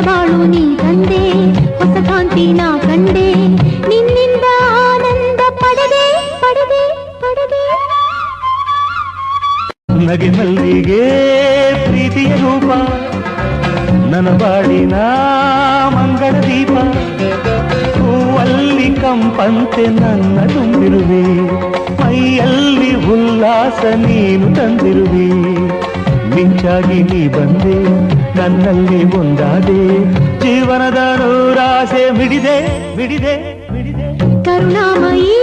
ಬಾಳು ನೀ ತಂದೆ, ಹೊಸ ಕಾಂತಿ ನಾ ಕಂಡೆ, ನಿನ್ನಿಂದ ಆನಂದ ಪಡೆದೆ ಪಡೆದೆ ಪಡೆದೆ. ನಗೆ ಮಲ್ಲಿಗೆ ಪ್ರೀತಿಯ ರೂಪ, ನನ್ನ ಬಾಳಿನ ಮಂಗಳ ದೀಪ, ಹೂವಲ್ಲಿ ಕಂಪಂತೆ ನನ್ನ ತುಂಬಿರುವೆ, ಮೈಯಲ್ಲಿ ಉಲ್ಲಾಸ ನೀನು ತಂದಿರುವೆ. ಮಿಂಚಾಗಿ ನೀ ಬಂದೆ, ನನ್ನಲ್ಲಿ ಒಂದಾದೆ, ಜೀವನದ ನೂರಾಸೆ ಮಿಡಿದೆ ಮಿಡಿದೆ ಮಿಡಿದೆ. ಕರುಣಾಮಯೀ